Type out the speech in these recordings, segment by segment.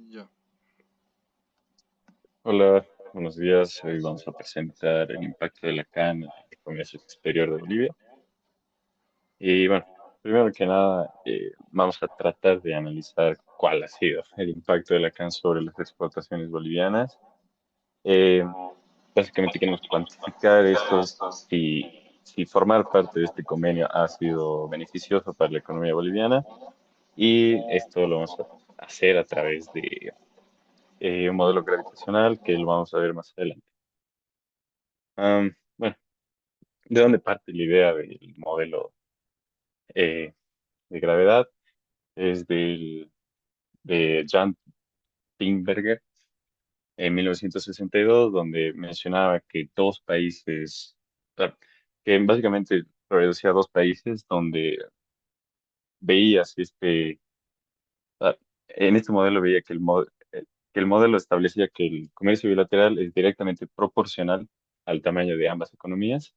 Ya. Hola, buenos días. Hoy vamos a presentar el impacto de la CAN en el comercio exterior de Bolivia. Y bueno, primero que nada, vamos a tratar de analizar cuál ha sido el impacto de la CAN sobre las exportaciones bolivianas. Eh, Básicamente queremos cuantificar estos, si formar parte de este convenio ha sido beneficioso para la economía boliviana. Y esto lo vamos a hacer a través de un modelo gravitacional que lo vamos a ver más adelante. Bueno. ¿De dónde parte la idea del modelo de gravedad? Es de Jan Tinberger en 1962, donde mencionaba que dos países, o sea, que básicamente reducía a dos países donde veías en este modelo veía que el modelo establecía que el comercio bilateral es directamente proporcional al tamaño de ambas economías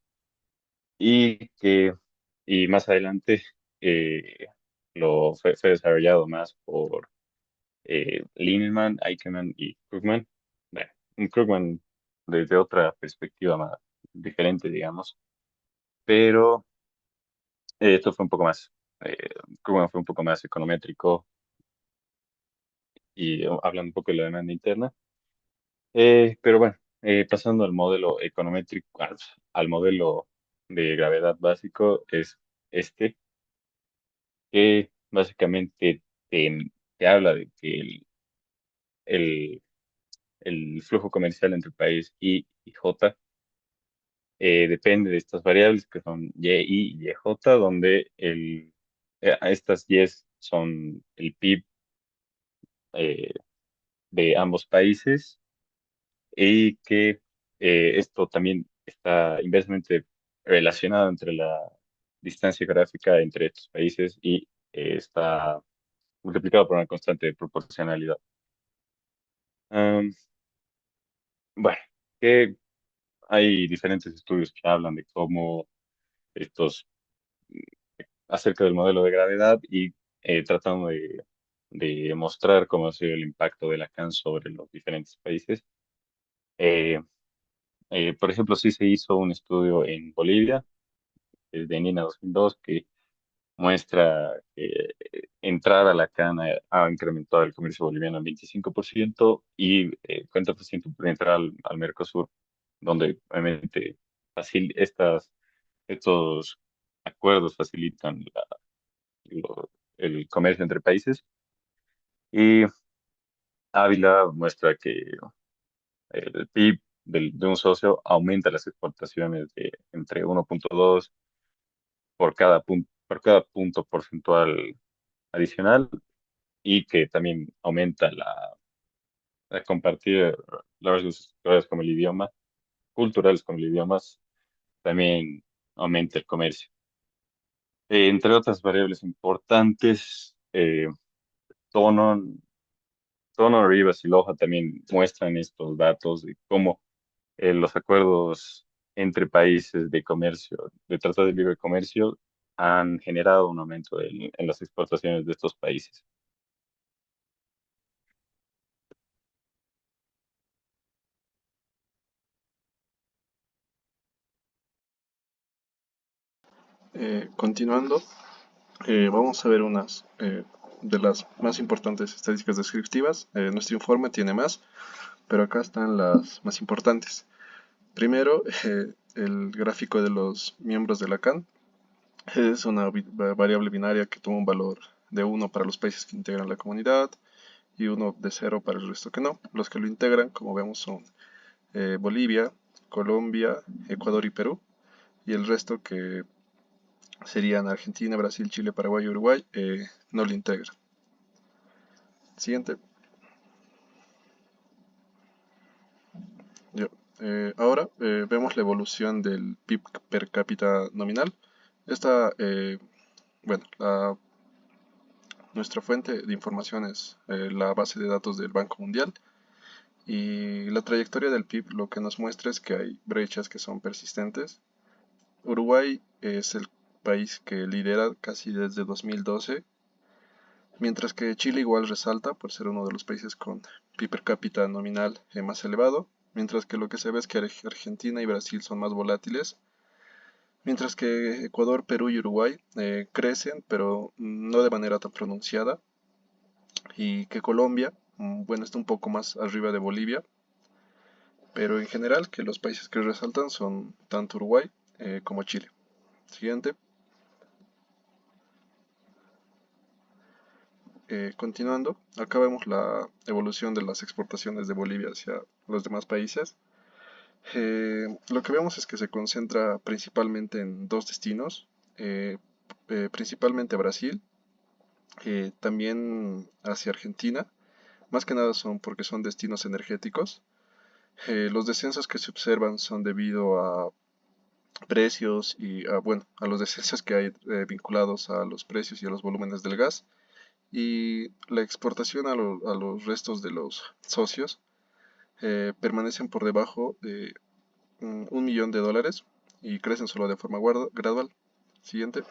y más adelante eh, fue desarrollado más por Linneman, Eichmann y Krugman. Bueno, un Krugman desde otra perspectiva más diferente, digamos, pero esto fue un poco más, eh, Krugman fue un poco más econométrico y hablando un poco de la demanda interna. Pero bueno, pasando al modelo econométrico, al modelo de gravedad básico, es este. Que básicamente te habla de que el, el flujo comercial entre el país y J depende de estas variables que son Y y J, donde estas Y son el PIB eh, de ambos países y que esto también está inversamente relacionado entre la distancia geográfica entre estos países y está multiplicado por una constante de proporcionalidad. Bueno, que hay diferentes estudios que hablan de cómo estos, acerca del modelo de gravedad y tratando de mostrar cómo ha sido el impacto de Lacan sobre los diferentes países. Eh, por ejemplo, sí se hizo un estudio en Bolivia, de Nina 2002, que muestra que entrar a Lacan ha incrementado el comercio boliviano en 25% y 40% por entrar al Mercosur, donde obviamente estos acuerdos facilitan el comercio entre países. Y Ávila muestra que el PIB de un socio aumenta las exportaciones de entre 1,2 por cada punto porcentual adicional y que también aumenta la compartir las cosas como el idioma, culturales como el idioma, también aumenta el comercio. Entre otras variables importantes, Tono, Tono, Rivas y Loja también muestran estos datos de cómo los acuerdos entre países de comercio, de tratado de libre comercio, han generado un aumento en las exportaciones de estos países. Continuando, vamos a ver unas de las más importantes estadísticas descriptivas. Nuestro informe tiene más, pero acá están las más importantes. Primero, el gráfico de los miembros de la CAN es una variable binaria que toma un valor de 1 para los países que integran la comunidad y uno de 0 para el resto que no. Los que lo integran, como vemos, son Bolivia, Colombia, Ecuador y Perú. Y el resto que serían Argentina, Brasil, Chile, Paraguay y Uruguay, no lo integran. Siguiente. Ya. Ahora vemos la evolución del PIB per cápita nominal. Esta, bueno, nuestra fuente de información es la base de datos del Banco Mundial y la trayectoria del PIB lo que nos muestra es que hay brechas que son persistentes. Uruguay es el país que lidera casi desde 2012 mientras que Chile igual resalta por ser uno de los países con PIB per cápita nominal más elevado, mientras que lo que se ve es que Argentina y Brasil son más volátiles, mientras que Ecuador, Perú y Uruguay crecen, pero no de manera tan pronunciada, y que Colombia, bueno, está un poco más arriba de Bolivia, pero en general que los países que resaltan son tanto Uruguay como Chile. Siguiente. Continuando, acá vemos la evolución de las exportaciones de Bolivia hacia los demás países. Lo que vemos es que se concentra principalmente en dos destinos, eh, principalmente Brasil, también hacia Argentina. Más que nada son porque son destinos energéticos. Los descensos que se observan son debido a precios y a, bueno, a los descensos que hay vinculados a los precios y a los volúmenes del gas y la exportación a los restos de los socios permanecen por debajo de $1 millón y crecen solo de forma gradual. Siguiente.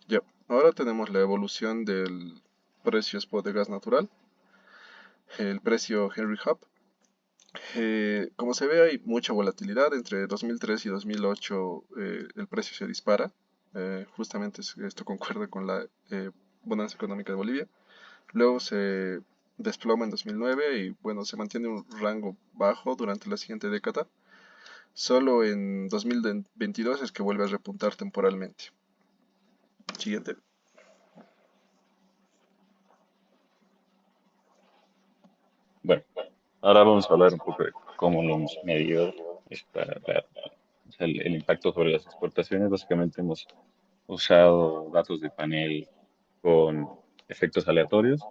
Ya, ahora tenemos la evolución del precio spot de gas natural, el precio Henry Hub. Como se ve hay mucha volatilidad, entre 2003 y 2008 el precio se dispara, justamente esto concuerda con la bonanza económica de Bolivia. Luego se desploma en 2009 y bueno, se mantiene un rango bajo durante la siguiente década. Solo en 2022 es que vuelve a repuntar temporalmente. Siguiente. Bueno, ahora vamos a hablar un poco de cómo lo hemos medido para ver, o sea, el impacto sobre las exportaciones. Básicamente hemos usado datos de panel con efectos aleatorios,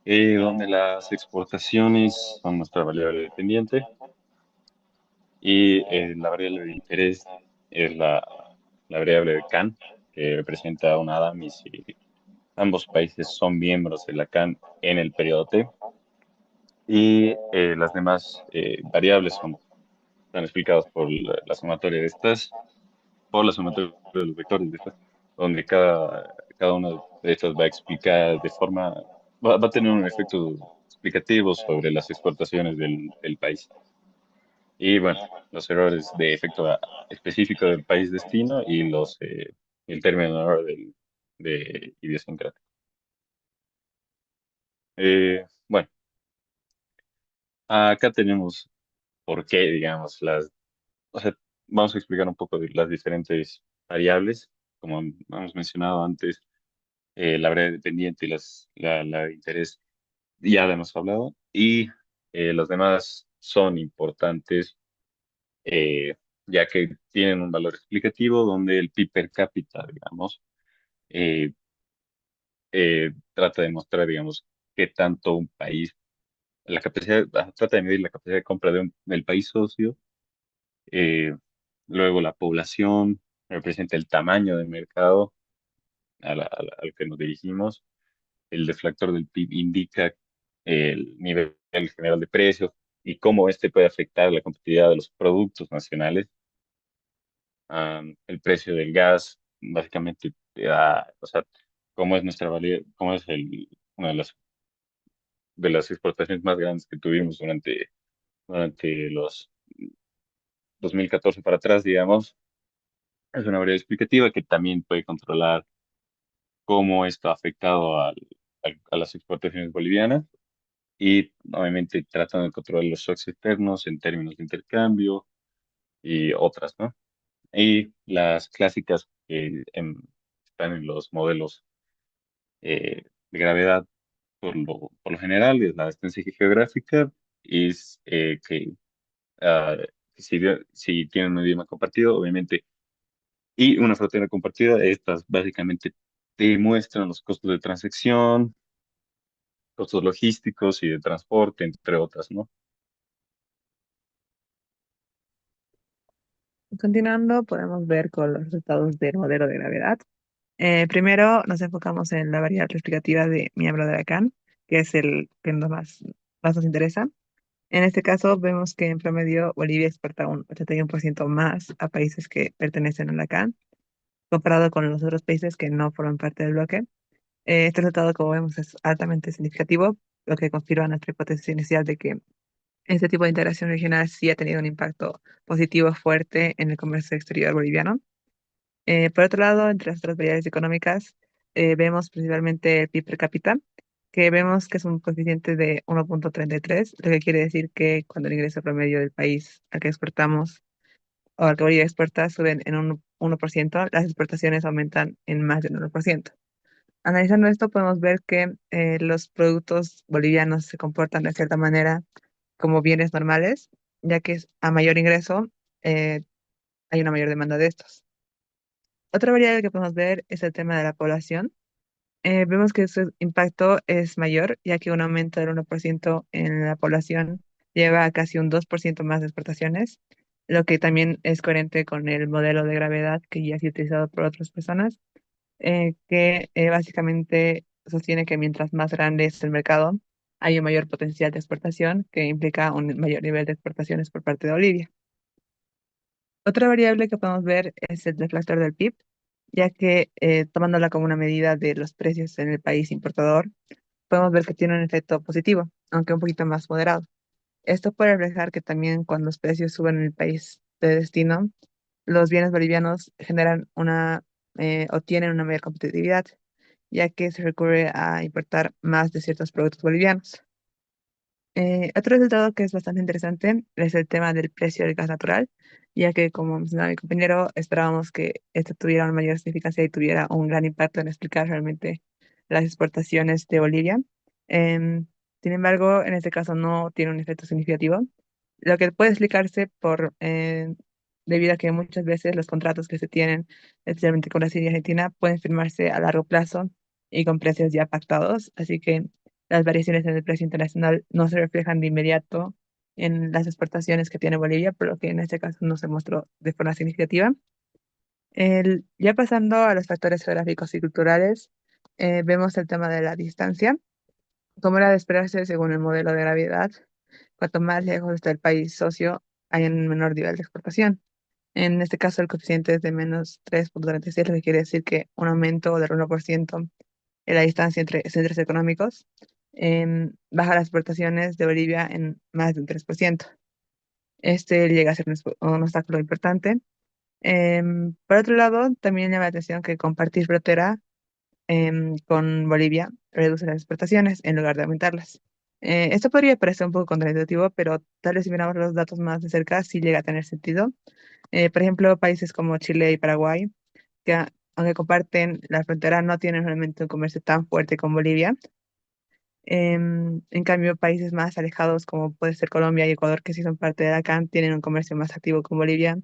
donde las exportaciones son nuestra variable dependiente y la variable de interés es la variable de CAN, que representa una ADAM, y si ambos países son miembros de la CAN en el periodo T. Y las demás variables están explicadas por la sumatoria de estas, por la sumatoria de los vectores de estas, donde cada una de estas va a explicar va a tener un efecto explicativo sobre las exportaciones del país. Y bueno, los errores de efecto específico del país destino y el término error de idiosincrático. Bueno, acá tenemos por qué, digamos, o sea, vamos a explicar un poco de las diferentes variables. Como hemos mencionado antes, la variable dependiente y la de interés ya la hemos hablado. Y los demás son importantes, eh, ya que tienen un valor explicativo donde el PIB per cápita, digamos, eh, trata de mostrar, digamos, qué tanto un país, trata de medir la capacidad de compra del país socio. eh, Luego la población representa el tamaño del mercado al que nos dirigimos. El deflactor del PIB indica el nivel general de precios y cómo este puede afectar la competitividad de los productos nacionales. El precio del gas, básicamente, o sea, cómo es nuestra valía, cómo es una de las exportaciones más grandes que tuvimos durante los 2014 para atrás, digamos. Es una variable explicativa que también puede controlar cómo esto ha afectado a las exportaciones bolivianas, y obviamente tratan de controlar los shocks externos en términos de intercambio y otras, ¿no? Y las clásicas que están en los modelos de gravedad por lo general es la distancia geográfica, es ah, si tienen un idioma compartido, obviamente, y una frontera compartida. Estas básicamente te muestran los costos de transacción, costos logísticos y de transporte, entre otras, ¿no? Continuando, podemos ver con los resultados del modelo de gravedad. Primero nos enfocamos en la variable explicativa de miembro de la CAN, que es el que más nos interesa. En este caso, vemos que en promedio Bolivia exporta un 81% más a países que pertenecen a la CAN. comparado con los otros países que no forman parte del bloque. Este resultado, como vemos, es altamente significativo, lo que confirma nuestra hipótesis inicial de que este tipo de integración regional sí ha tenido un impacto positivo fuerte en el comercio exterior boliviano. Por otro lado, entre las otras variables económicas, vemos principalmente el PIB per cápita, que vemos que es un coeficiente de 1,33, lo que quiere decir que cuando el ingreso promedio del país al que exportamos o al que Bolivia exporta suben en un 1%, las exportaciones aumentan en más del 1%. Analizando esto, podemos ver que los productos bolivianos se comportan de cierta manera como bienes normales, ya que a mayor ingreso eh, hay una mayor demanda de estos. Otra variable que podemos ver es el tema de la población. Vemos que su impacto es mayor, ya que un aumento del 1% en la población lleva a casi un 2% más de exportaciones, lo que también es coherente con el modelo de gravedad que ya ha sido utilizado por otras personas, que básicamente sostiene que mientras más grande es el mercado, hay un mayor potencial de exportación, que implica un mayor nivel de exportaciones por parte de Bolivia. Otra variable que podemos ver es el deflactor del PIB, ya que tomándola como una medida de los precios en el país importador, podemos ver que tiene un efecto positivo, aunque un poquito más moderado. Esto puede reflejar que también cuando los precios suben en el país de destino, los bienes bolivianos generan o tienen una mayor competitividad, ya que se recurre a importar más de ciertos productos bolivianos. Otro resultado que es bastante interesante es el tema del precio del gas natural, ya que, como mencionaba mi compañero, esperábamos que esto tuviera una mayor significancia y tuviera un gran impacto en explicar realmente las exportaciones de Bolivia. Em, Sin embargo, en este caso no tiene un efecto significativo, lo que puede explicarse debido a que muchas veces los contratos que se tienen, especialmente con Brasil y Argentina, pueden firmarse a largo plazo y con precios ya pactados, así que las variaciones en el precio internacional no se reflejan de inmediato en las exportaciones que tiene Bolivia, por lo que en este caso no se mostró de forma significativa. Ya pasando a los factores geográficos y culturales, vemos el tema de la distancia. Como era de esperarse según el modelo de gravedad, cuanto más lejos está el país socio, hay un menor nivel de exportación. En este caso, el coeficiente es de menos 3,36, lo que quiere decir que un aumento del 1% en la distancia entre centros económicos baja las exportaciones de Bolivia en más de un 3%. Este llega a ser un obstáculo importante. Por otro lado, también llama la atención que compartir frontera con Bolivia reduce las exportaciones en lugar de aumentarlas. Esto podría parecer un poco contraintuitivo, pero tal vez si miramos los datos más de cerca, sí llega a tener sentido. Por ejemplo, países como Chile y Paraguay, que aunque comparten la frontera, no tienen realmente un comercio tan fuerte con Bolivia. En cambio, países más alejados como puede ser Colombia y Ecuador, que sí son parte de la CAN, tienen un comercio más activo con Bolivia.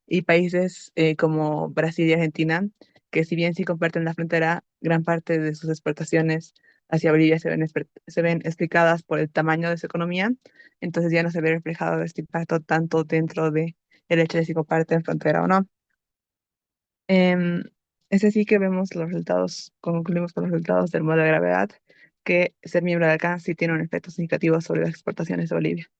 Y países como Brasil y Argentina, que si bien sí comparten la frontera, gran parte de sus exportaciones hacia Bolivia se ven explicadas por el tamaño de su economía, entonces ya no se ve reflejado este impacto tanto dentro de el hecho de si comparten frontera o no. Em, es así que vemos los resultados, concluimos con los resultados del modelo de gravedad, que ser miembro de ALCAN sí tiene un efecto significativo sobre las exportaciones de Bolivia.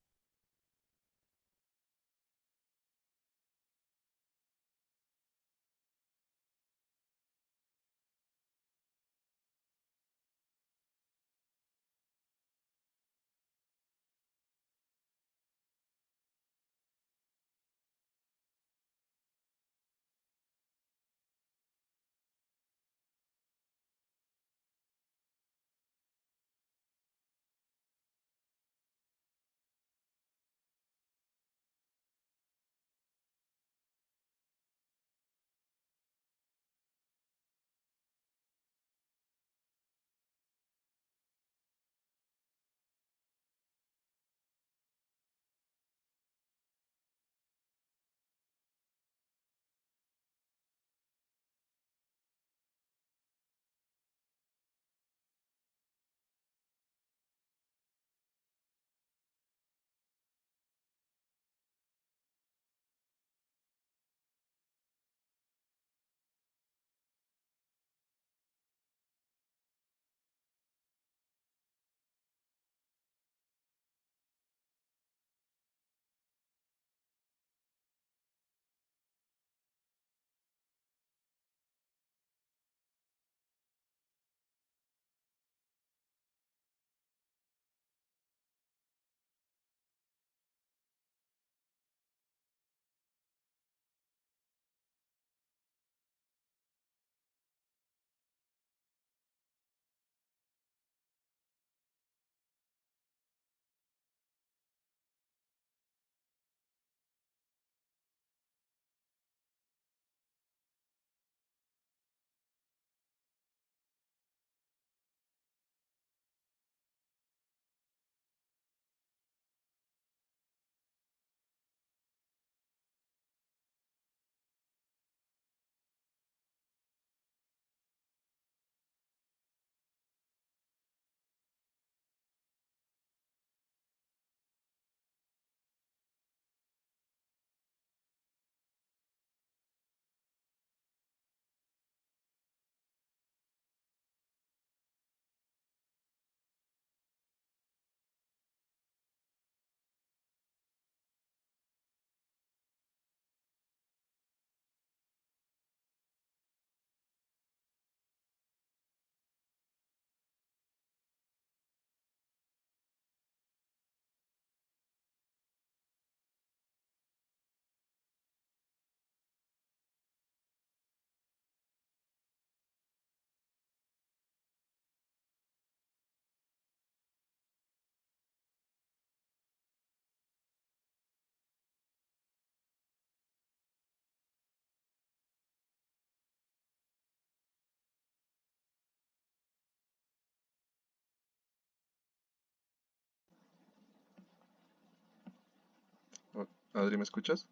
Adri, ¿me escuchas?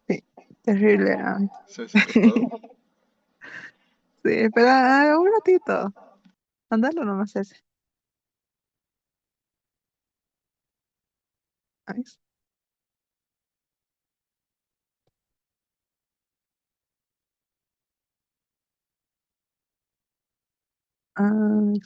Sí, terrible. ¿Se ha cortado? Sí, pero un ratito. Andalo nomás ese. Ay, ay,